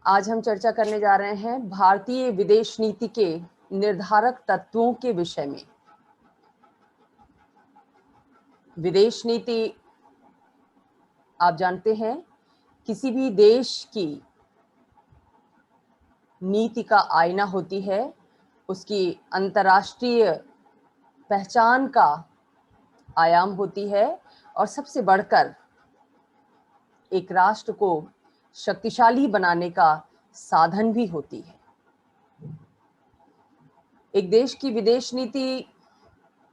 आज हम चर्चा करने जा रहे हैं भारतीय विदेश नीति के निर्धारक तत्वों के विषय में। विदेश नीति आप जानते हैं किसी भी देश की नीति का आईना होती है, उसकी अंतर्राष्ट्रीय पहचान का आयाम होती है और सबसे बढ़कर एक राष्ट्र को शक्तिशाली बनाने का साधन भी होती है। एक देश की विदेश नीति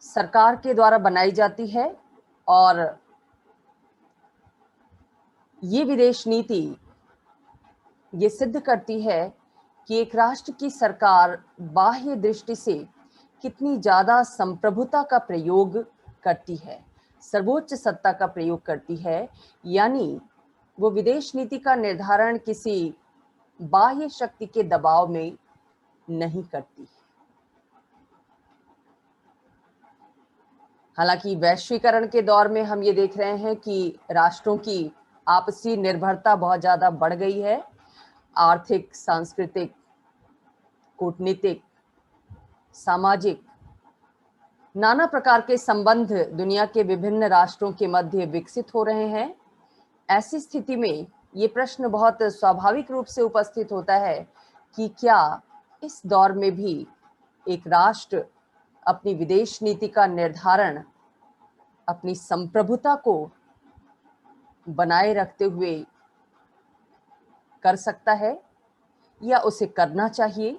सरकार के द्वारा बनाई जाती है और ये विदेश नीति ये सिद्ध करती है कि एक राष्ट्र की सरकार बाह्य दृष्टि से कितनी ज़्यादा संप्रभुता का प्रयोग करती है, सर्वोच्च सत्ता का प्रयोग करती है, यानी वो विदेश नीति का निर्धारण किसी बाह्य शक्ति के दबाव में नहीं करती। हालांकि वैश्वीकरण के दौर में हम ये देख रहे हैं कि राष्ट्रों की आपसी निर्भरता बहुत ज़्यादा बढ़ गई है। आर्थिक, सांस्कृतिक, कूटनीतिक, सामाजिक नाना प्रकार के संबंध दुनिया के विभिन्न राष्ट्रों के मध्य विकसित हो रहे हैं। ऐसी स्थिति में ये प्रश्न बहुत स्वाभाविक रूप से उपस्थित होता है कि क्या इस दौर में भी एक राष्ट्र अपनी विदेश नीति का निर्धारण अपनी संप्रभुता को बनाए रखते हुए कर सकता है या उसे करना चाहिए?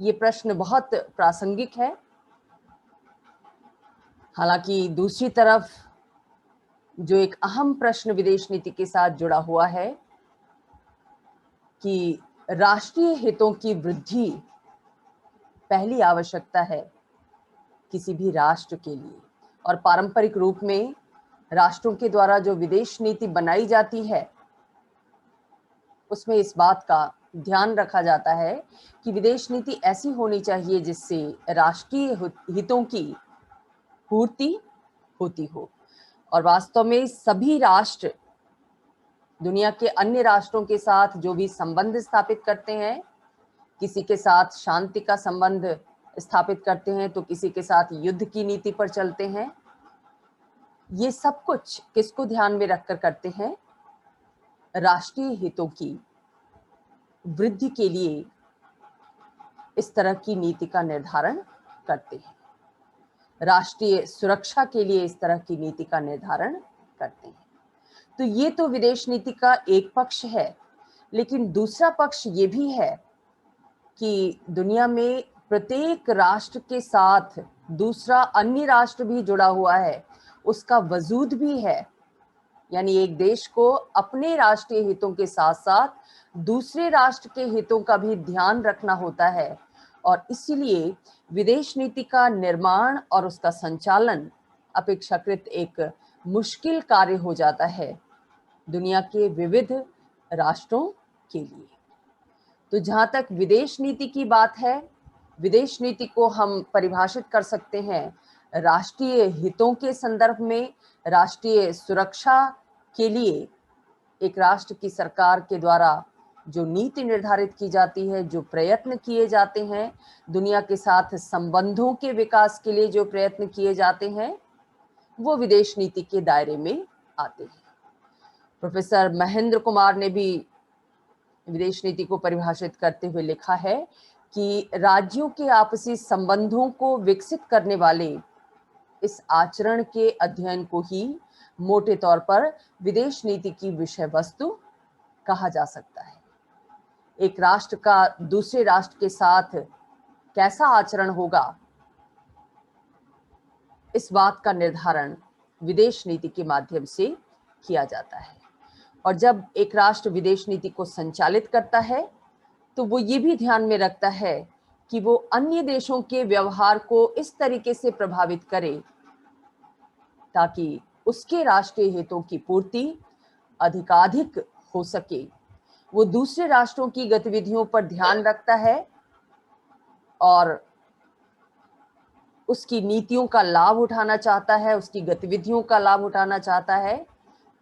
ये प्रश्न बहुत प्रासंगिक है। हालांकि दूसरी तरफ जो एक अहम प्रश्न विदेश नीति के साथ जुड़ा हुआ है कि राष्ट्रीय हितों की वृद्धि पहली आवश्यकता है किसी भी राष्ट्र के लिए, और पारंपरिक रूप में राष्ट्रों के द्वारा जो विदेश नीति बनाई जाती है उसमें इस बात का ध्यान रखा जाता है कि विदेश नीति ऐसी होनी चाहिए जिससे राष्ट्रीय हितों की पूर्ति होती हो। और वास्तव में सभी राष्ट्र दुनिया के अन्य राष्ट्रों के साथ जो भी संबंध स्थापित करते हैं, किसी के साथ शांति का संबंध स्थापित करते हैं तो किसी के साथ युद्ध की नीति पर चलते हैं, ये सब कुछ किसको ध्यान में रखकर करते हैं? राष्ट्रीय हितों की वृद्धि के लिए इस तरह की नीति का निर्धारण करते हैं, राष्ट्रीय सुरक्षा के लिए इस तरह की नीति का निर्धारण करते हैं। तो ये तो विदेश नीति का एक पक्ष है, लेकिन दूसरा पक्ष ये भी है कि दुनिया में प्रत्येक राष्ट्र के साथ दूसरा अन्य राष्ट्र भी जुड़ा हुआ है, उसका वजूद भी है। यानी एक देश को अपने राष्ट्रीय हितों के साथ साथ दूसरे राष्ट्र के हितों का भी ध्यान रखना होता है, और इसीलिए विदेश नीति का निर्माण और उसका संचालन अपेक्षाकृत एक मुश्किल कार्य हो जाता है दुनिया के विविध राष्ट्रों के लिए। तो जहाँ तक विदेश नीति की बात है, विदेश नीति को हम परिभाषित कर सकते हैं राष्ट्रीय हितों के संदर्भ में, राष्ट्रीय सुरक्षा के लिए एक राष्ट्र की सरकार के द्वारा जो नीति निर्धारित की जाती है, जो प्रयत्न किए जाते हैं, दुनिया के साथ संबंधों के विकास के लिए जो प्रयत्न किए जाते हैं, वो विदेश नीति के दायरे में आते हैं। प्रोफेसर महेंद्र कुमार ने भी विदेश नीति को परिभाषित करते हुए लिखा है कि राज्यों के आपसी संबंधों को विकसित करने वाले इस आचरण के अध्ययन को ही मोटे तौर पर विदेश नीति की विषय वस्तु कहा जा सकता है। एक राष्ट्र का दूसरे राष्ट्र के साथ कैसा आचरण होगा, इस बात का निर्धारण विदेश नीति के माध्यम से किया जाता है। और जब एक राष्ट्र विदेश नीति को संचालित करता है तो वो ये भी ध्यान में रखता है कि वो अन्य देशों के व्यवहार को इस तरीके से प्रभावित करे ताकि उसके राष्ट्रीय हितों की पूर्ति अधिकाधिक हो सके। वो दूसरे राष्ट्रों की गतिविधियों पर ध्यान रखता है और उसकी नीतियों का लाभ उठाना चाहता है, उसकी गतिविधियों का लाभ उठाना चाहता है,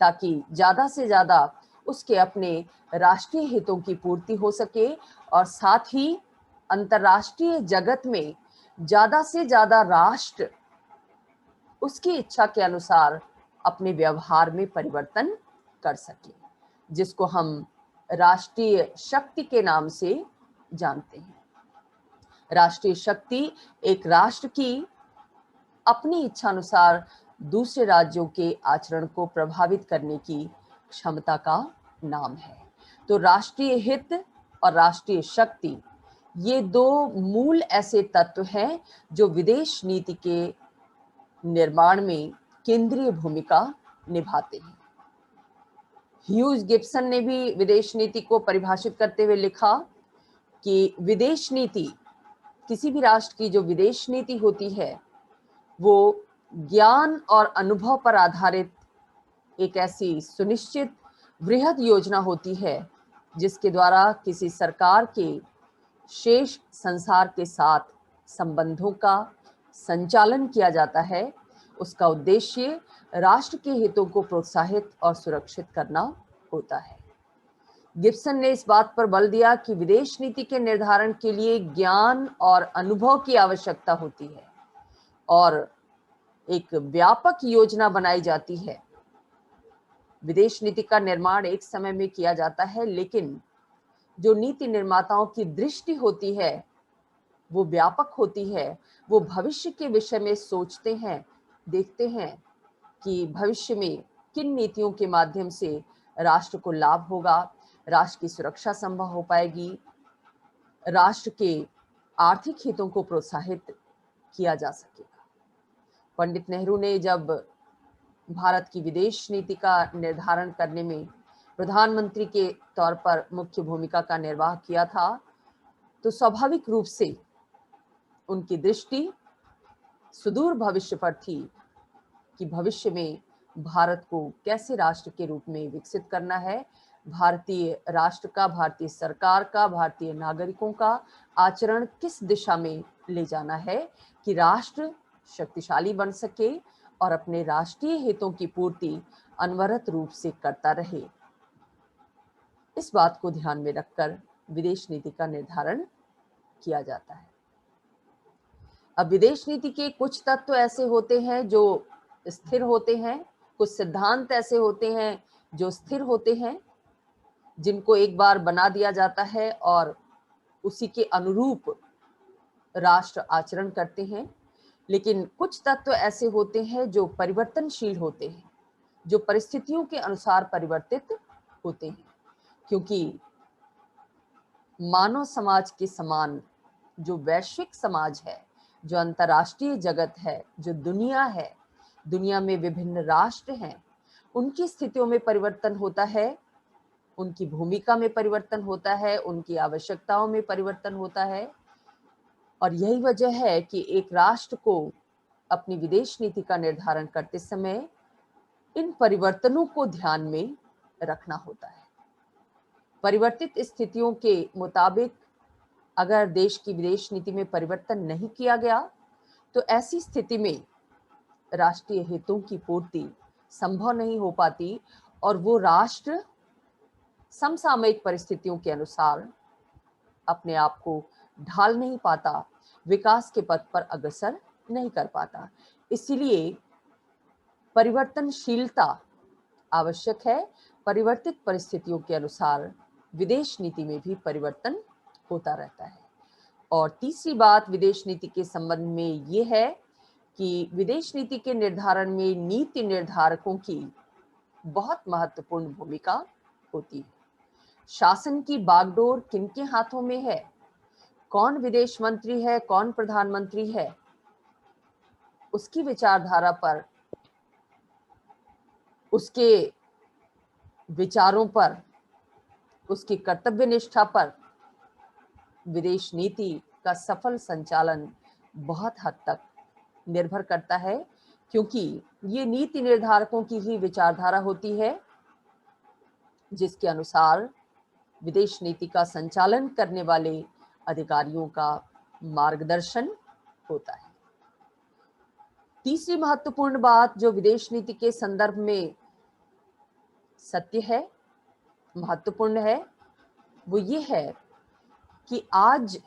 ताकि ज़्यादा से ज़्यादा उसके अपने राष्ट्रीय हितों की पूर्ति हो सके और साथ ही अंतर्राष्ट्रीय जगत में ज्यादा से ज्यादा राष्ट्र उसकी इच्छा के अनुसार अपने व्यवहार में परिवर्तन कर सके, जिसको हम राष्ट्रीय शक्ति के नाम से जानते हैं। राष्ट्रीय शक्ति एक राष्ट्र की अपनी इच्छा अनुसार दूसरे राज्यों के आचरण को प्रभावित करने की क्षमता का नाम है। तो राष्ट्रीय हित और राष्ट्रीय शक्ति ये दो मूल ऐसे तत्व हैं जो विदेश नीति के निर्माण में केंद्रीय भूमिका निभाते हैं। ह्यूज गिब्सन ने भी विदेश नीति को परिभाषित करते हुए लिखा कि विदेश नीति, किसी भी राष्ट्र की जो विदेश नीति होती है वो ज्ञान और अनुभव पर आधारित एक ऐसी सुनिश्चित वृहद योजना होती है जिसके द्वारा किसी सरकार के शेष संसार के साथ संबंधों का संचालन किया जाता है। उसका उद्देश्य राष्ट्र के हितों को प्रोत्साहित और सुरक्षित करना होता है। गिब्सन ने इस बात पर बल दिया कि विदेश नीति के निर्धारण के लिए ज्ञान और अनुभव की आवश्यकता होती है और एक व्यापक योजना बनाई जाती है। विदेश नीति का निर्माण एक समय में किया जाता है, लेकिन जो नीति निर्माताओं की दृष्टि होती है वो व्यापक होती है। वो भविष्य के विषय में सोचते हैं, देखते हैं कि भविष्य में किन नीतियों के माध्यम से राष्ट्र को लाभ होगा, राष्ट्र की सुरक्षा संभव हो पाएगी, राष्ट्र के आर्थिक हितों को प्रोत्साहित किया जा सकेगा। पंडित नेहरू ने जब भारत की विदेश नीति का निर्धारण करने में प्रधानमंत्री के तौर पर मुख्य भूमिका का निर्वाह किया था, तो स्वाभाविक रूप से उनकी दृष्टि सुदूर भविष्य पर थी कि भविष्य में भारत को कैसे राष्ट्र के रूप में विकसित करना है, भारतीय राष्ट्र का, भारतीय सरकार का, भारतीय नागरिकों का आचरण किस दिशा में ले जाना है कि राष्ट्र शक्तिशाली बन सके और अपने राष्ट्रीय हितों की पूर्ति अनवरत रूप से करता रहे। इस बात को ध्यान में रखकर विदेश नीति का निर्धारण किया जाता है। अब विदेश नीति के कुछ तत्व ऐसे होते हैं जो स्थिर होते हैं, कुछ सिद्धांत ऐसे होते हैं जो स्थिर होते हैं, जिनको एक बार बना दिया जाता है और उसी के अनुरूप राष्ट्र आचरण करते हैं। लेकिन कुछ तत्व ऐसे होते हैं जो परिवर्तनशील होते हैं, जो परिस्थितियों के अनुसार परिवर्तित होते हैं, क्योंकि मानव समाज के समान जो वैश्विक समाज है, जो अंतर्राष्ट्रीय जगत है, जो दुनिया है, दुनिया में विभिन्न राष्ट्र हैं, उनकी स्थितियों में परिवर्तन होता है, उनकी भूमिका में परिवर्तन होता है, उनकी आवश्यकताओं में परिवर्तन होता है। और यही वजह है कि एक राष्ट्र को अपनी विदेश नीति का निर्धारण करते समय इन परिवर्तनों को ध्यान में रखना होता है। परिवर्तित स्थितियों के मुताबिक अगर देश की विदेश नीति में परिवर्तन नहीं किया गया तो ऐसी स्थिति में राष्ट्रीय हितों की पूर्ति संभव नहीं हो पाती और वो राष्ट्र समसामयिक परिस्थितियों के अनुसार अपने आप को ढाल नहीं पाता, विकास के पथ पर अग्रसर नहीं कर पाता। इसीलिए परिवर्तनशीलता आवश्यक है। परिवर्तित परिस्थितियों के अनुसार विदेश नीति में भी परिवर्तन होता रहता है। और तीसरी बात विदेश नीति के संबंध में ये है कि विदेश नीति के निर्धारण में नीति निर्धारकों की बहुत महत्वपूर्ण भूमिका होती है। शासन की बागडोर किनके हाथों में है, कौन विदेश मंत्री है, कौन प्रधानमंत्री है, उसकी विचारधारा पर, उसके विचारों पर, उसकी कर्तव्य निष्ठा पर विदेश नीति का सफल संचालन बहुत हद तक निर्भर करता है, क्योंकि ये नीति निर्धारकों की ही विचारधारा होती है जिसके अनुसार विदेश नीति का संचालन करने वाले अधिकारियों का मार्गदर्शन होता है। तीसरी महत्वपूर्ण बात जो विदेश नीति के संदर्भ में सत्य है महत्वपूर्ण है वो ये है कि आज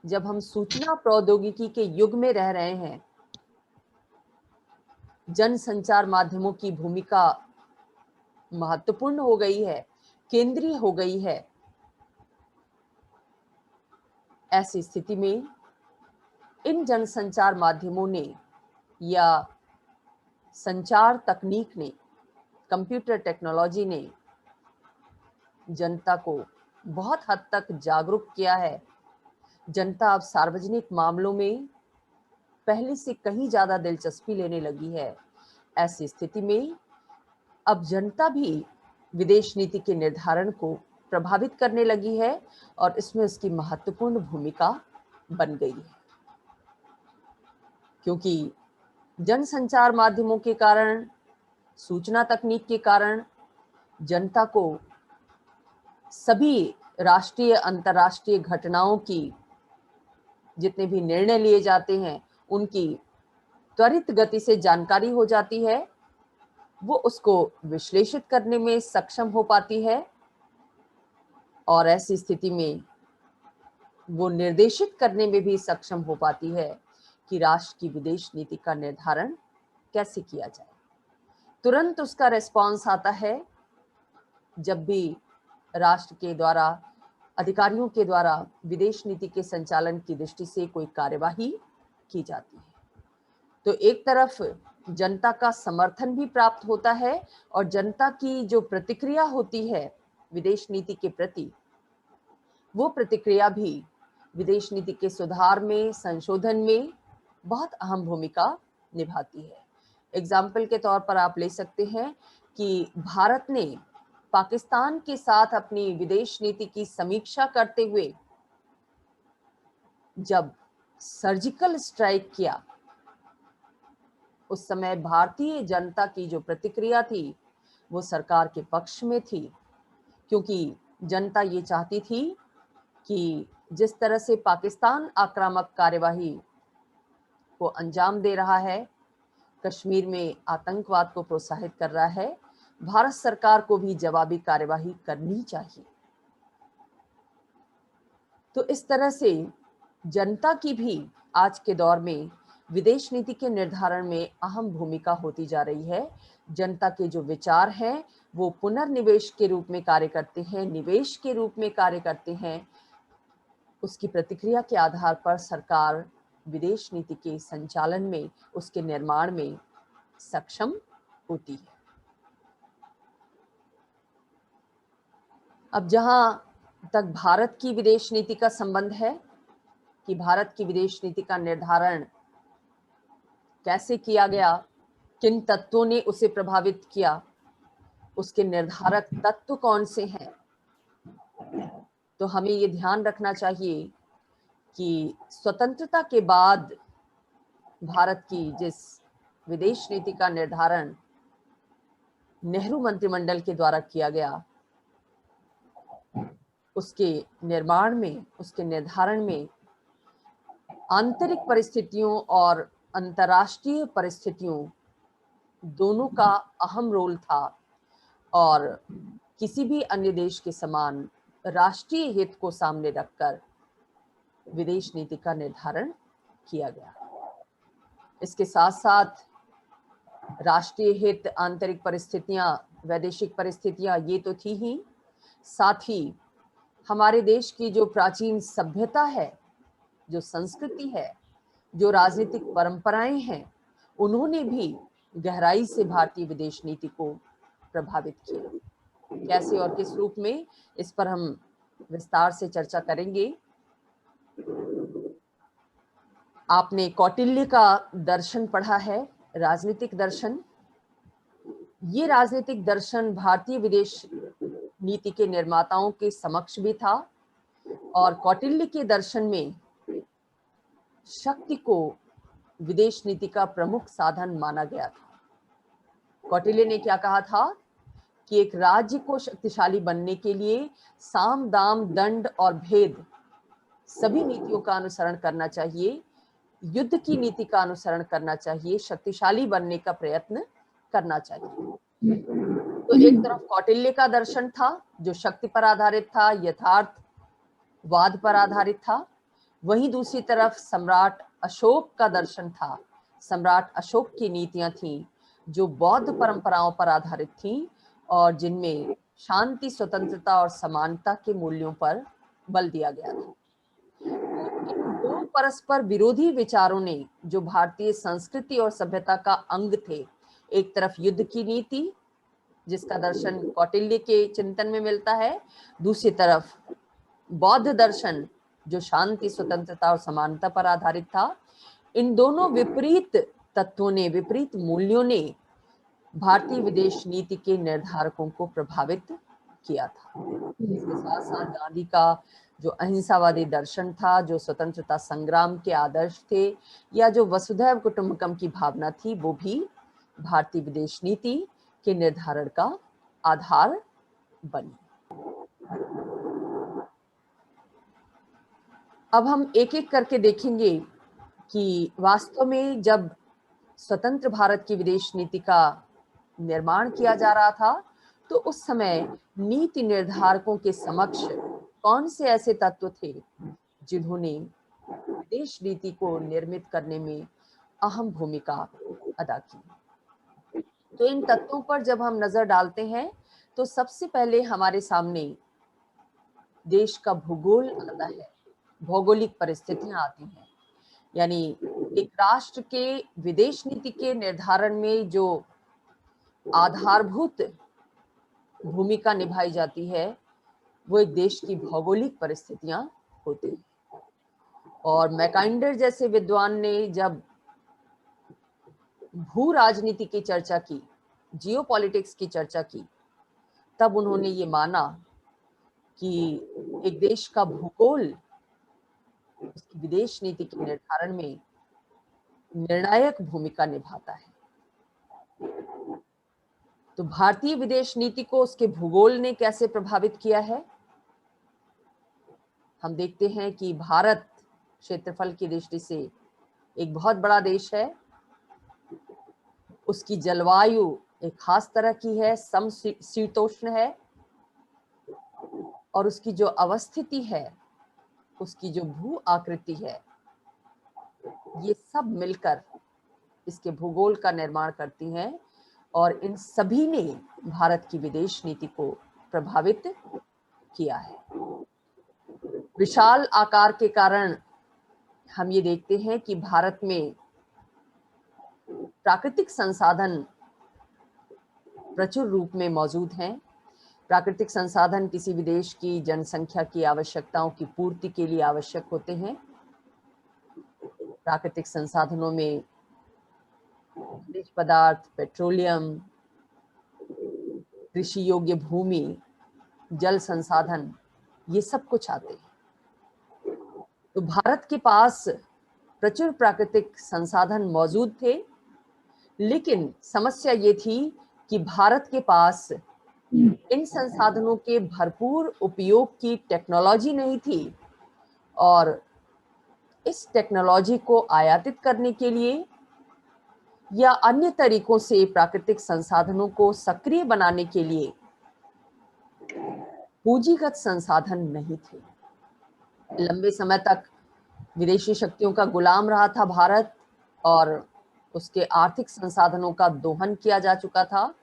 जब हम सूचना प्रौद्योगिकी के युग में रह रहे हैं, जनसंचार माध्यमों की भूमिका महत्वपूर्ण हो गई है, केंद्रीय हो गई है। ऐसी स्थिति में इन जनसंचार माध्यमों ने या संचार तकनीक ने, कंप्यूटर टेक्नोलॉजी ने जनता को बहुत हद तक जागरूक किया है। जनता अब सार्वजनिक मामलों में पहले से कहीं ज्यादा दिलचस्पी लेने लगी है। ऐसी स्थिति में अब जनता भी विदेश नीति के निर्धारण को प्रभावित करने लगी है और इसमें उसकी महत्वपूर्ण भूमिका बन गई है, क्योंकि जनसंचार माध्यमों के कारण, सूचना तकनीक के कारण जनता को सभी राष्ट्रीय अंतर्राष्ट्रीय घटनाओं की, जितने भी निर्णय लिए जाते हैं उनकी त्वरित गति से जानकारी हो जाती है। वो उसको विश्लेषित करने में सक्षम हो पाती है और ऐसी स्थिति में वो निर्देशित करने में भी सक्षम हो पाती है कि राष्ट्र की विदेश नीति का निर्धारण कैसे किया जाए। तुरंत उसका रिस्पॉन्स आता है जब भी राष्ट्र के द्वारा, अधिकारियों के द्वारा विदेश नीति के संचालन की दृष्टि से कोई कार्यवाही की जाती है। तो एक तरफ जनता का समर्थन भी प्राप्त होता है और जनता की जो प्रतिक्रिया होती है विदेश नीति के प्रति, वो प्रतिक्रिया भी विदेश नीति के सुधार में, संशोधन में बहुत अहम भूमिका निभाती है। एग्जाम्पल के तौर पर आप ले सकते हैं कि भारत ने पाकिस्तान के साथ अपनी विदेश नीति की समीक्षा करते हुए जब सर्जिकल स्ट्राइक किया, उस समय भारतीय जनता की जो प्रतिक्रिया थी वो सरकार के पक्ष में थी, क्योंकि जनता ये चाहती थी कि जिस तरह से पाकिस्तान आक्रामक कार्यवाही को अंजाम दे रहा है, कश्मीर में आतंकवाद को प्रोत्साहित कर रहा है, भारत सरकार को भी जवाबी कार्यवाही करनी चाहिए। तो इस तरह से जनता की भी आज के दौर में विदेश नीति के निर्धारण में अहम भूमिका होती जा रही है। जनता के जो विचार हैं वो पुनर्निवेश के रूप में कार्य करते हैं, निवेश के रूप में कार्य करते हैं। उसकी प्रतिक्रिया के आधार पर सरकार विदेश नीति के संचालन में, उसके निर्माण में सक्षम होती है। अब जहां तक भारत की विदेश नीति का संबंध है कि भारत की विदेश नीति का निर्धारण कैसे किया गया, किन तत्वों ने उसे प्रभावित किया, उसके निर्धारक तत्व कौन से हैं, तो हमें ये ध्यान रखना चाहिए कि स्वतंत्रता के बाद भारत की जिस विदेश नीति का निर्धारण नेहरू मंत्रिमंडल के द्वारा किया गया, उसके निर्माण में, उसके निर्धारण में आंतरिक परिस्थितियों और अंतर्राष्ट्रीय परिस्थितियों दोनों का अहम रोल था और किसी भी अन्य देश के समान राष्ट्रीय हित को सामने रखकर विदेश नीति का निर्धारण किया गया। इसके साथ साथ राष्ट्रीय हित, आंतरिक परिस्थितियां, वैदेशिक परिस्थितियां ये तो थी ही, साथ ही हमारे देश की जो प्राचीन सभ्यता है, जो संस्कृति है, जो राजनीतिक परंपराएं हैं, उन्होंने भी गहराई से भारतीय विदेश नीति को प्रभावित किया। कैसे और किस रूप में, इस पर हम विस्तार से चर्चा करेंगे। आपने कौटिल्य का दर्शन पढ़ा है, राजनीतिक दर्शन। ये राजनीतिक दर्शन भारतीय विदेश नीति के निर्माताओं के समक्ष भी था और कौटिल्य के दर्शन में शक्ति को विदेश नीति का प्रमुख साधन माना गया था। कौटिल्य ने क्या कहा था कि एक राज्य को शक्तिशाली बनने के लिए साम, दाम, दंड और भेद सभी नीतियों का अनुसरण करना चाहिए, युद्ध की नीति का अनुसरण करना चाहिए, शक्तिशाली बनने का प्रयत्न करना चाहिए। तो एक तरफ कौटिल्य का दर्शन था जो शक्ति पर आधारित था, यथार्थवाद पर आधारित था। वहीं दूसरी तरफ सम्राट अशोक का दर्शन था। सम्राट अशोक की नीतियां थीं जो बौद्ध परंपराओं पर आधारित थीं और जिनमें शांति, स्वतंत्रता और समानता के मूल्यों पर बल दिया गया था। इन दो परस्पर विरोधी विचारों ने, जो भारतीय संस्कृति और सभ्यता का अंग थे, एक तरफ युद्ध की नीति जिसका दर्शन कौटिल्य के चिंतन में मिलता है, दूसरी तरफ बौद्ध दर्शन जो शांति, स्वतंत्रता और समानता पर आधारित था। इन दोनों विपरीत तत्वों ने, विपरीत मूल्यों ने भारतीय विदेश नीति के निर्धारकों को प्रभावित किया था। इसके साथ साथ गांधी का जो अहिंसावादी दर्शन था, जो स्वतंत्रता संग्राम के आदर्श थे, या जो वसुधैव कुटुंबकम की भावना थी, वो भी भारतीय विदेश नीति के निर्धारण का आधार बनी। अब हम एक एक करके देखेंगे कि वास्तव में जब स्वतंत्र भारत की विदेश नीति का निर्माण किया जा रहा था, तो उस समय नीति निर्धारकों के समक्ष कौन से ऐसे तत्व थे जिन्होंने विदेश नीति को निर्मित करने में अहम भूमिका अदा की। तो इन तत्वों पर जब हम नजर डालते हैं तो सबसे पहले हमारे सामने देश का भूगोल आता है, भौगोलिक परिस्थितियां आती हैं। यानी एक राष्ट्र के विदेश नीति के निर्धारण में जो आधारभूत भूमिका निभाई जाती है, वो एक देश की भौगोलिक परिस्थितियां होती हैं। और मैकाइंडर जैसे विद्वान ने जब भू राजनीति की चर्चा की, जियोपॉलिटिक्स की चर्चा की, तब उन्होंने ये माना कि एक देश का भूगोल उसकी विदेश नीति के निर्धारण में निर्णायक भूमिका निभाता है। तो भारतीय विदेश नीति को उसके भूगोल ने कैसे प्रभावित किया है? हम देखते हैं कि भारत क्षेत्रफल की दृष्टि से एक बहुत बड़ा देश है। उसकी जलवायु एक खास तरह की है, समशीतोष्ण है, और उसकी जो अवस्थिति है, उसकी जो भू आकृति है, ये सब मिलकर इसके भूगोल का निर्माण करती हैं, और इन सभी ने भारत की विदेश नीति को प्रभावित किया है। विशाल आकार के कारण हम ये देखते हैं कि भारत में प्राकृतिक संसाधन प्रचुर रूप में मौजूद हैं। प्राकृतिक संसाधन किसी भी देश की जनसंख्या की आवश्यकताओं की पूर्ति के लिए आवश्यक होते हैं। प्राकृतिक संसाधनों में खनिज पदार्थ, पेट्रोलियम, कृषि योग्य भूमि, जल संसाधन, ये सब कुछ आते हैं। तो भारत के पास प्रचुर प्राकृतिक संसाधन मौजूद थे, लेकिन समस्या ये थी कि भारत के पास इन संसाधनों के भरपूर उपयोग की टेक्नोलॉजी नहीं थी, और इस टेक्नोलॉजी को आयातित करने के लिए या अन्य तरीकों से प्राकृतिक संसाधनों को सक्रिय बनाने के लिए पूंजीगत संसाधन नहीं थे। लंबे समय तक विदेशी शक्तियों का गुलाम रहा था भारत, और उसके आर्थिक संसाधनों का दोहन किया जा चुका था।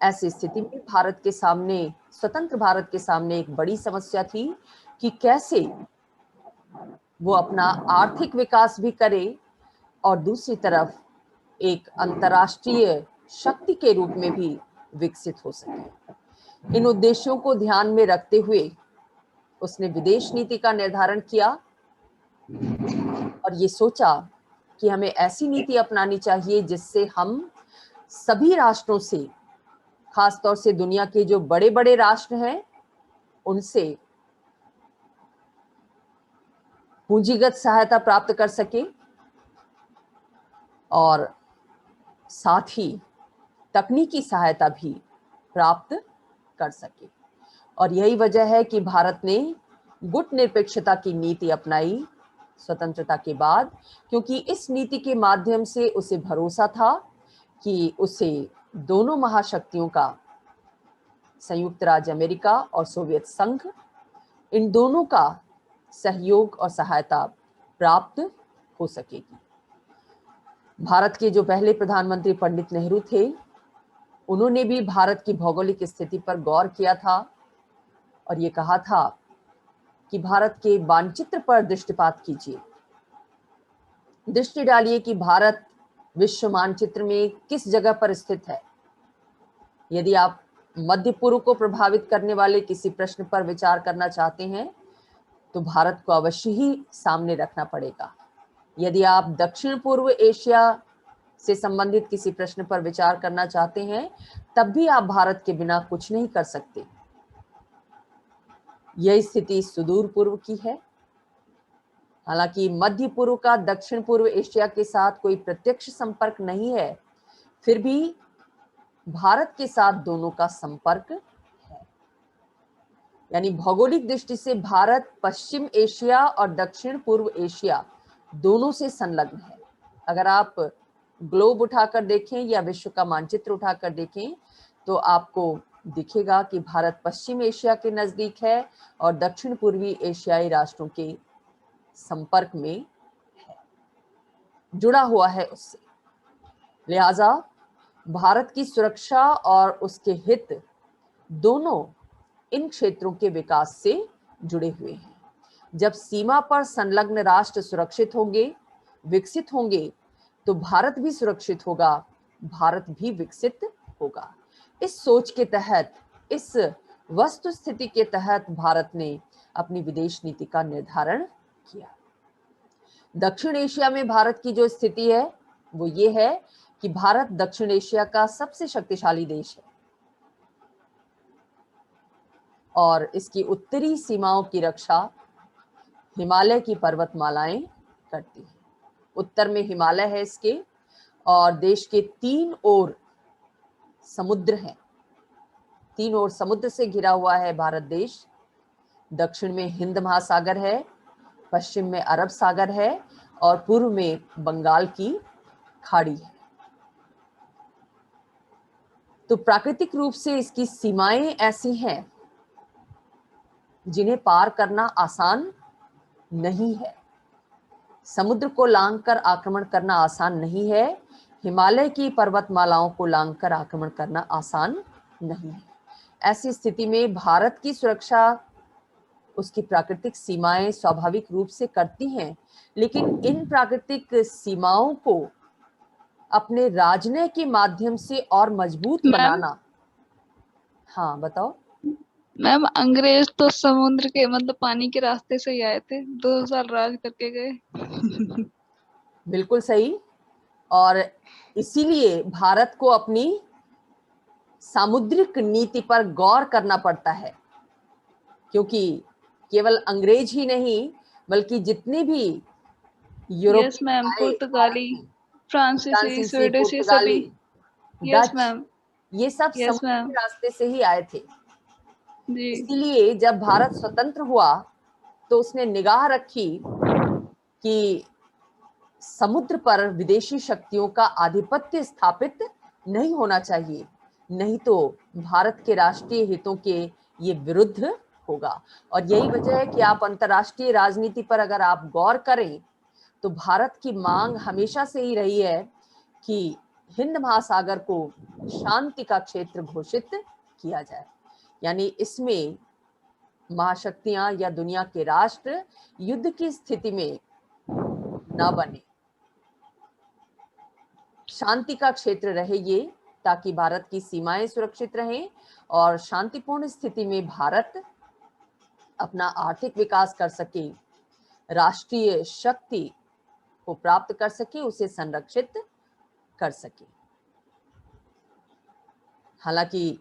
ऐसी स्थिति में भारत के सामने, स्वतंत्र भारत के सामने एक बड़ी समस्या थी कि कैसे वो अपना आर्थिक विकास भी करे और दूसरी तरफ एक अंतर्राष्ट्रीय शक्ति के रूप में भी विकसित हो सके। इन उद्देश्यों को ध्यान में रखते हुए उसने विदेश नीति का निर्धारण किया और ये सोचा कि हमें ऐसी नीति अपनानी चाहिए जिससे हम सभी राष्ट्रों से, खासतौर से दुनिया के जो बड़े बड़े राष्ट्र हैं, उनसे पूंजीगत सहायता प्राप्त कर सके और साथ ही तकनीकी सहायता भी प्राप्त कर सके। और यही वजह है कि भारत ने गुट निरपेक्षता की नीति अपनाई स्वतंत्रता के बाद, क्योंकि इस नीति के माध्यम से उसे भरोसा था कि उसे दोनों महाशक्तियों का संयुक्त राज्य अमेरिका और सोवियत संघ, इन दोनों का सहयोग और सहायता प्राप्त हो सकेगी। भारत के जो पहले प्रधानमंत्री पंडित नेहरू थे, उन्होंने भी भारत की भौगोलिक स्थिति पर गौर किया था और ये कहा था कि भारत के मानचित्र पर दृष्टिपात कीजिए, दृष्टि डालिए कि भारत विश्व मानचित्र में किस जगह पर स्थित है। यदि आप मध्य पूर्व को प्रभावित करने वाले किसी प्रश्न पर विचार करना चाहते हैं तो भारत को अवश्य ही सामने रखना पड़ेगा। यदि आप दक्षिण पूर्व एशिया से संबंधित किसी प्रश्न पर विचार करना चाहते हैं तब भी आप भारत के बिना कुछ नहीं कर सकते। यह स्थिति सुदूर पूर्व की है। हालांकि मध्य पूर्व का दक्षिण पूर्व एशिया के साथ कोई प्रत्यक्ष संपर्क नहीं है, फिर भी भारत के साथ दोनों का संपर्क है। यानी भौगोलिक दृष्टि से भारत पश्चिम एशिया और दक्षिण पूर्व एशिया दोनों से संलग्न है। अगर आप ग्लोब उठाकर देखें या विश्व का मानचित्र उठाकर देखें तो आपको दिखेगा कि भारत पश्चिम एशिया के नजदीक है और दक्षिण पूर्वी एशियाई राष्ट्रों के संपर्क में है, जुड़ा हुआ है उससे। लिहाजा भारत की सुरक्षा और उसके हित दोनों इन क्षेत्रों के विकास से जुड़े हुए हैं। जब सीमा पर संलग्न राष्ट्र सुरक्षित होंगे, विकसित होंगे, तो भारत भी सुरक्षित होगा, भारत भी विकसित होगा। इस सोच के तहत, इस वस्तु स्थिति के तहत भारत ने अपनी विदेश नीति का निर्धारण किया। दक्षिण एशिया में भारत की जो स्थिति है वो ये है कि भारत दक्षिण एशिया का सबसे शक्तिशाली देश है और इसकी उत्तरी सीमाओं की रक्षा हिमालय की पर्वतमालाएं करती है। उत्तर में हिमालय है इसके और देश के 3 ओर समुद्र हैं। 3 ओर समुद्र से घिरा हुआ है भारत देश। दक्षिण में हिंद महासागर है, पश्चिम में अरब सागर है और पूर्व में बंगाल की खाड़ी है। तो प्राकृतिक रूप से इसकी सीमाएं ऐसी हैं जिन्हें पार करना आसान नहीं है। समुद्र को लांघकर आक्रमण करना आसान नहीं है, हिमालय की पर्वतमालाओं को लांघकर आक्रमण करना आसान नहीं है। ऐसी स्थिति में भारत की सुरक्षा उसकी प्राकृतिक सीमाएं स्वाभाविक रूप से करती हैं, लेकिन इन प्राकृतिक सीमाओं को अपने राजनय के माध्यम से और मजबूत बनाना। हाँ बताओ। मैम, अंग्रेज तो समुद्र के मतलब पानी के रास्ते से ही आए थे, 2 साल राज करके गए। बिल्कुल सही। और इसीलिए भारत को अपनी सामुद्रिक नीति पर गौर करना पड़ता है, क्योंकि केवल अंग्रेज ही नहीं बल्कि जितने भी यस मैम, पुर्तगाली, फ्रांसीसी, फ्रांसीसी, स्वीडिशी सभी। पुर्तगाली, यस डच, मैम। ये सब यस समुद्र मैम। के रास्ते से ही आए थे। जी। इसीलिए जब भारत स्वतंत्र हुआ तो उसने निगाह रखी कि समुद्र पर विदेशी शक्तियों का आधिपत्य स्थापित नहीं होना चाहिए, नहीं तो भारत के राष्ट्रीय हितों के ये विरुद्ध होगा। और यही वजह है कि आप अंतर्राष्ट्रीय राजनीति पर अगर आप गौर करें तो भारत की मांग हमेशा से ही रही है कि हिंद महासागर को शांति का क्षेत्र घोषित किया जाए, यानी इसमें महाशक्तियां या दुनिया के राष्ट्र युद्ध की स्थिति में ना बने, शांति का क्षेत्र रहे ये, ताकि भारत की सीमाएं सुरक्षित रहें और शांतिपूर्ण स्थिति में भारत अपना आर्थिक विकास कर सके, राष्ट्रीय शक्ति को प्राप्त कर सके, उसे संरक्षित कर सके। हालांकि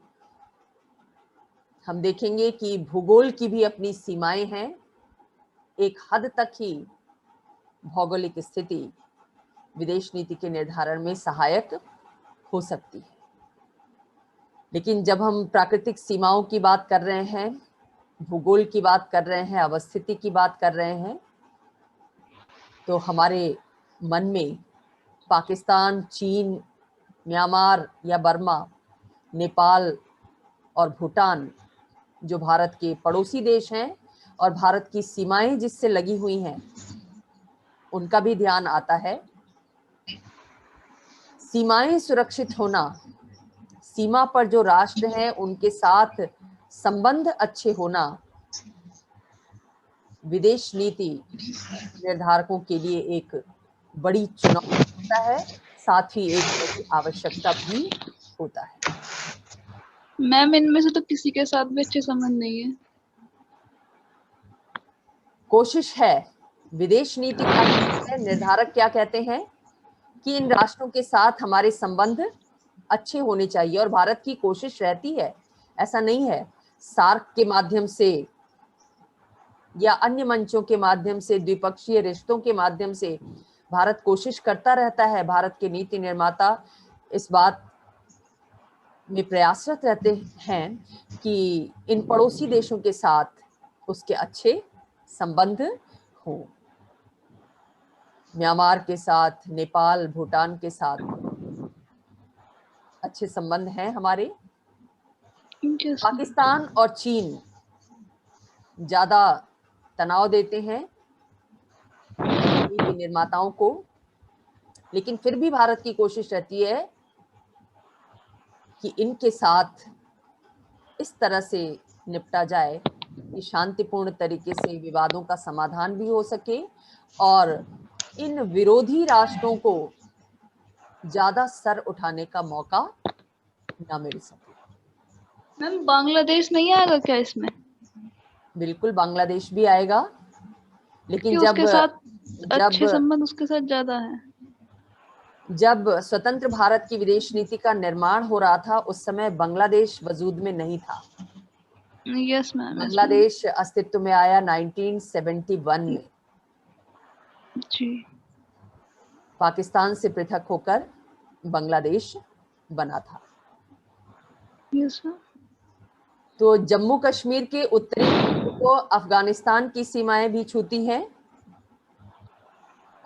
हम देखेंगे कि भूगोल की भी अपनी सीमाएं हैं। एक हद तक ही भौगोलिक स्थिति विदेश नीति के निर्धारण में सहायक हो सकती है, लेकिन जब हम प्राकृतिक सीमाओं की बात कर रहे हैं, भूगोल की बात कर रहे हैं, अवस्थिति की बात कर रहे हैं, तो हमारे मन में पाकिस्तान, चीन, म्यांमार या बर्मा, नेपाल और भूटान, जो भारत के पड़ोसी देश हैं और भारत की सीमाएं जिससे लगी हुई हैं, उनका भी ध्यान आता है। सीमाएं सुरक्षित होना, सीमा पर जो राष्ट्र हैं उनके साथ संबंध अच्छे होना विदेश नीति निर्धारकों के लिए एक बड़ी चुनौती होता है, साथ ही एक बड़ी आवश्यकता भी होता है। मैम, इनमें से तो किसी के साथ भी अच्छे संबंध नहीं है। कोशिश है, विदेश नीति का निर्धारक क्या कहते हैं कि इन राष्ट्रों के साथ हमारे संबंध अच्छे होने चाहिए, और भारत की कोशिश रहती है, ऐसा नहीं है। सार्क के माध्यम से या अन्य मंचों के माध्यम से, द्विपक्षीय रिश्तों के माध्यम से भारत कोशिश करता रहता है। भारत के नीति निर्माता इस बात में प्रयासरत रहते हैं कि इन पड़ोसी देशों के साथ उसके अच्छे संबंध हो। म्यांमार के साथ, नेपाल, भूटान के साथ अच्छे संबंध हैं हमारे। पाकिस्तान और चीन ज्यादा तनाव देते हैं नीति निर्माताओं को, लेकिन फिर भी भारत की कोशिश रहती है कि इनके साथ इस तरह से निपटा जाए कि शांतिपूर्ण तरीके से विवादों का समाधान भी हो सके और इन विरोधी राष्ट्रों को ज्यादा सर उठाने का मौका न मिल सके। मैम, बांग्लादेश नहीं आएगा क्या इसमें? बिल्कुल बांग्लादेश भी आएगा, लेकिन उसके साथ अच्छे संबंध उसके साथ ज्यादा है। जब स्वतंत्र भारत की विदेश नीति का निर्माण हो रहा था, उस समय बांग्लादेश वजूद में नहीं था। Yes ma'am. बांग्लादेश अस्तित्व में आया 1971 में। जी। पाकिस्तान से पृथक होकर बांग्लादेश बना था। Yes ma'am. तो जम्मू कश्मीर के उत्तरी को अफगानिस्तान की सीमाएं भी छूती हैं,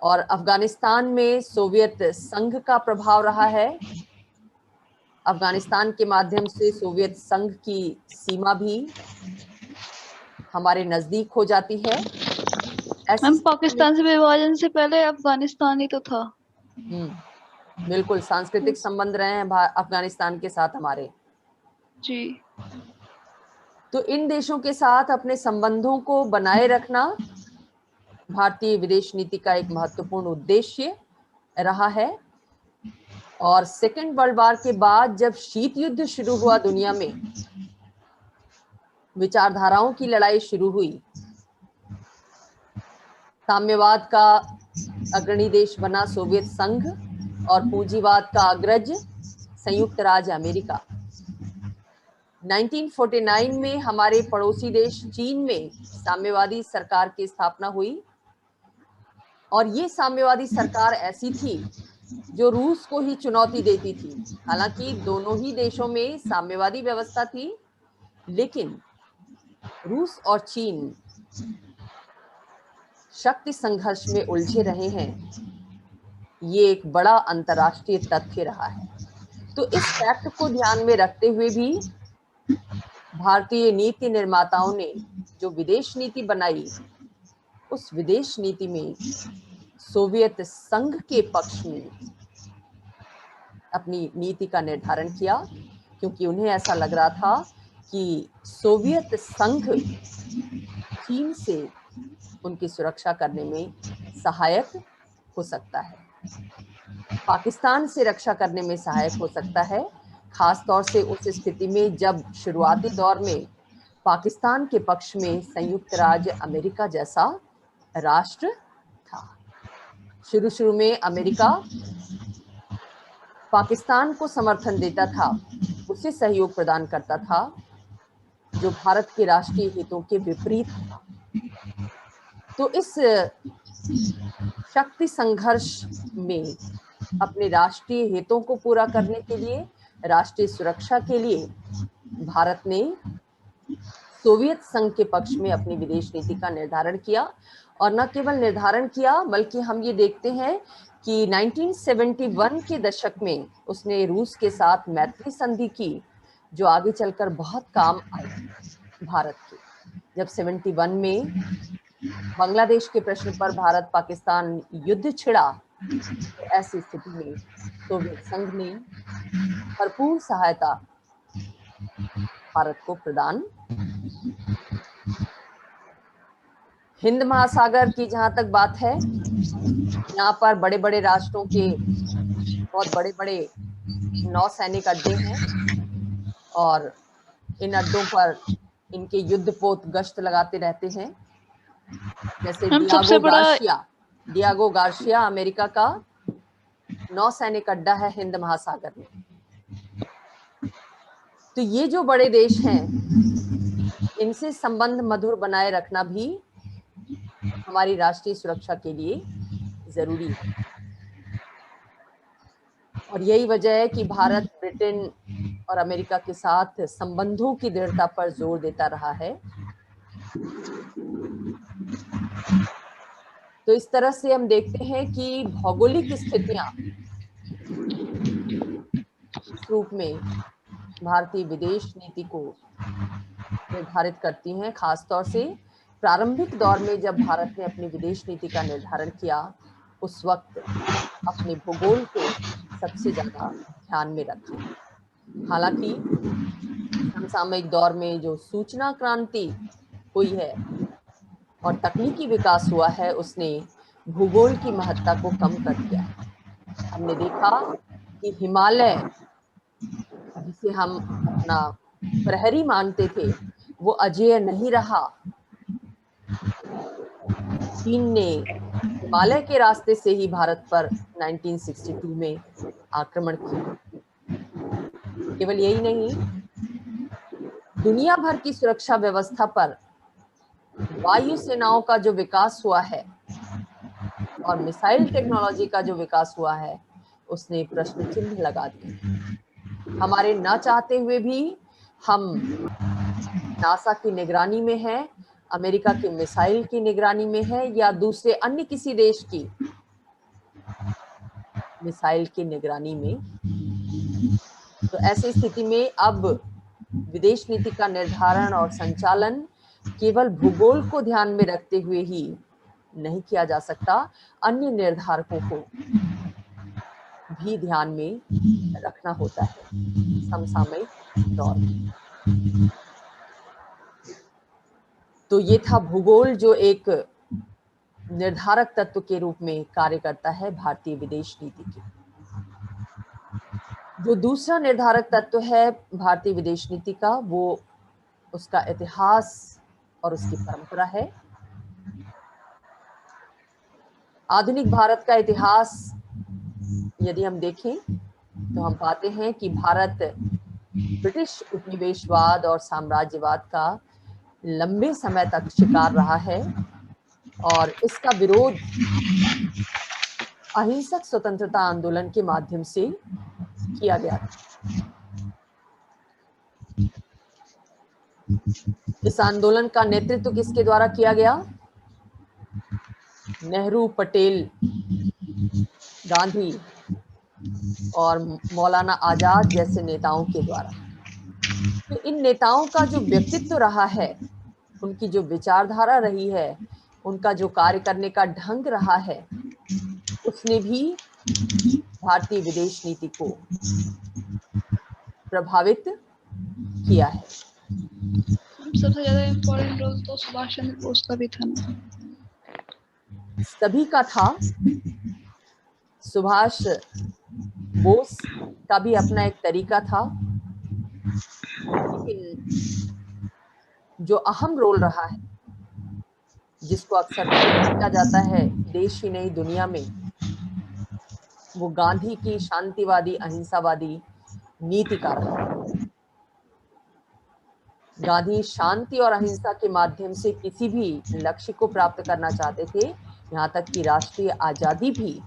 और अफगानिस्तान में सोवियत संघ का प्रभाव रहा है। अफगानिस्तान के माध्यम से सोवियत संघ की सीमा भी हमारे नजदीक हो जाती है। मैम, पाकिस्तान से विभाजन से पहले अफगानिस्तान ही तो था। बिल्कुल, सांस्कृतिक संबंध रहे हैं अफगानिस्तान के साथ हमारे। जी। तो इन देशों के साथ अपने संबंधों को बनाए रखना भारतीय विदेश नीति का एक महत्वपूर्ण उद्देश्य रहा है। और सेकेंड वर्ल्ड वॉर के बाद जब शीत युद्ध शुरू हुआ दुनिया में, विचारधाराओं की लड़ाई शुरू हुई, साम्यवाद का अग्रणी देश बना सोवियत संघ और पूंजीवाद का अग्रज संयुक्त राज्य अमेरिका। 1949 में हमारे पड़ोसी देश चीन में साम्यवादी सरकार की स्थापना हुई, और ये साम्यवादी सरकार ऐसी थी जो रूस को ही चुनौती देती थी। हालांकि दोनों ही देशों में साम्यवादी व्यवस्था थी, लेकिन रूस और चीन शक्ति संघर्ष में उलझे रहे हैं। ये एक बड़ा अंतर्राष्ट्रीय तथ्य रहा है। तो इस फैक्ट को ध्यान में रखते हुए भी भारतीय नीति निर्माताओं ने जो विदेश नीति बनाई, उस विदेश नीति में सोवियत संघ के पक्ष में अपनी नीति का निर्धारण किया, क्योंकि उन्हें ऐसा लग रहा था कि सोवियत संघ चीन से उनकी सुरक्षा करने में सहायक हो सकता है, पाकिस्तान से रक्षा करने में सहायक हो सकता है, खास तौर से उस स्थिति में जब शुरुआती दौर में पाकिस्तान के पक्ष में संयुक्त राज्य अमेरिका जैसा राष्ट्र था। शुरू में अमेरिका पाकिस्तान को समर्थन देता था, उसे सहयोग प्रदान करता था, जो भारत के राष्ट्रीय हितों के विपरीत था। तो इस शक्ति संघर्ष में अपने राष्ट्रीय हितों को पूरा करने के लिए, राष्ट्रीय सुरक्षा के लिए भारत ने सोवियत संघ के पक्ष में अपनी विदेश नीति का निर्धारण किया। और न केवल निर्धारण किया, बल्कि हम ये देखते हैं कि 1971 के दशक में उसने रूस के साथ मैत्री संधि की, जो आगे चलकर बहुत काम आई भारत के। जब 71 में बांग्लादेश के प्रश्न पर भारत पाकिस्तान युद्ध छिड़ा, तो ऐसी स्थिति में सोवियत संघ ने भरपूर सहायता भारत को प्रदान। हिंद महासागर की जहां तक बात है, यहाँ पर बड़े बड़े राष्ट्रों के बहुत बड़े बड़े नौसैनिक अड्डे हैं और इन अड्डों पर इनके युद्धपोत गश्त लगाते रहते हैं। जैसे डियागो गार्शिया अमेरिका का नौसैनिक अड्डा है हिंद महासागर में। तो ये जो बड़े देश हैं, इनसे संबंध मधुर बनाए रखना भी हमारी राष्ट्रीय सुरक्षा के लिए जरूरी है। और यही वजह है कि भारत ब्रिटेन और अमेरिका के साथ संबंधों की दृढ़ता पर जोर देता रहा है। तो इस तरह से हम देखते हैं कि भौगोलिक स्थितियां इस रूप में भारतीय विदेश नीति को निर्धारित करती हैं। खासतौर से प्रारंभिक दौर में जब भारत ने अपनी विदेश नीति का निर्धारण किया, उस वक्त अपने भूगोल को सबसे ज्यादा ध्यान में रखा। हालांकि समसामयिक दौर में जो सूचना क्रांति हुई है और तकनीकी विकास हुआ है, उसने भूगोल की महत्ता को कम कर दिया। हमने देखा कि हिमालय, जिसे हम अपना प्रहरी मानते थे, वो अजेय नहीं रहा। चीन ने हिमालय के रास्ते से ही भारत पर 1962 में आक्रमण किया। केवल यही नहीं, दुनिया भर की सुरक्षा व्यवस्था पर वायु सेनाओं का जो विकास हुआ है और मिसाइल टेक्नोलॉजी का जो विकास हुआ है, उसने प्रश्न चिन्ह लगा दिए। हमारे ना चाहते हुए भी हम नासा की निगरानी में हैं, अमेरिका की मिसाइल की निगरानी में है, या दूसरे अन्य किसी देश की मिसाइल की निगरानी में। तो ऐसी स्थिति में अब विदेश नीति का निर्धारण और संचालन केवल भूगोल को ध्यान में रखते हुए ही नहीं किया जा सकता, अन्य निर्धारकों को भी ध्यान में रखना होता है समसामयिक दौर में। तो ये था भूगोल, जो एक निर्धारक तत्व के रूप में कार्य करता है भारतीय विदेश नीति की। जो दूसरा निर्धारक तत्व है भारतीय विदेश नीति का, वो उसका इतिहास और उसकी परंपरा है। आधुनिक भारत का इतिहास यदि हम देखें तो हम पाते हैं कि भारत ब्रिटिश उपनिवेशवाद और साम्राज्यवाद का लंबे समय तक शिकार रहा है और इसका विरोध अहिंसक स्वतंत्रता आंदोलन के माध्यम से किया गया। इस आंदोलन का नेतृत्व किसके द्वारा किया गया? नेहरू, पटेल, गांधी और मौलाना आजाद जैसे नेताओं के द्वारा। तो इन नेताओं का जो व्यक्तित्व रहा है, उनकी जो विचारधारा रही है, उनका जो कार्य करने का ढंग रहा है, उसने भी भारतीय विदेश नीति को प्रभावित किया है। सबसे ज्यादा इम्पोर्टेंट रोल तो सुभाष चंद्र बोस का भी था ना? सभी का था। सुभाष बोस का भी अपना एक तरीका था, लेकिन जो अहम रोल रहा है, जिसको अक्सर किया जाता है देश ही नहीं दुनिया में, वो गांधी की शांतिवादी अहिंसावादी नीति का रहा। गांधी शांति और अहिंसा के माध्यम से किसी भी लक्ष्य को प्राप्त करना चाहते थे, यहाँ तक कि राष्ट्रीय आजादी भी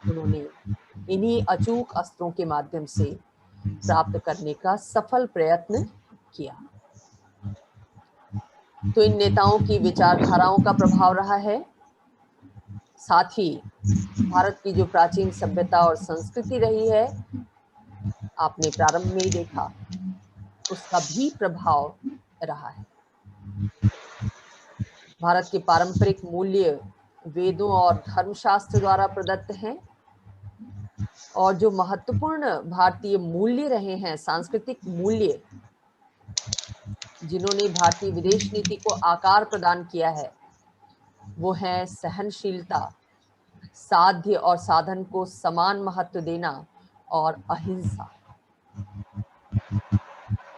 उन्होंने इन्हीं अचूक अस्त्रों के माध्यम से प्राप्त करने का सफल प्रयत्न किया। तो इन नेताओं की विचारधाराओं का प्रभाव रहा है। साथ ही भारत की जो प्राचीन सभ्यता और संस्कृति रही है, आपने प्रारंभ में ही देखा, उसका भी प्रभाव रहा है। भारत के पारंपरिक मूल्य वेदों और धर्मशास्त्र द्वारा प्रदत्त हैं, और जो महत्वपूर्ण भारतीय मूल्य रहे हैं, सांस्कृतिक मूल्य जिन्होंने भारतीय विदेश नीति को आकार प्रदान किया है, वो है सहनशीलता, साध्य और साधन को समान महत्व देना और अहिंसा।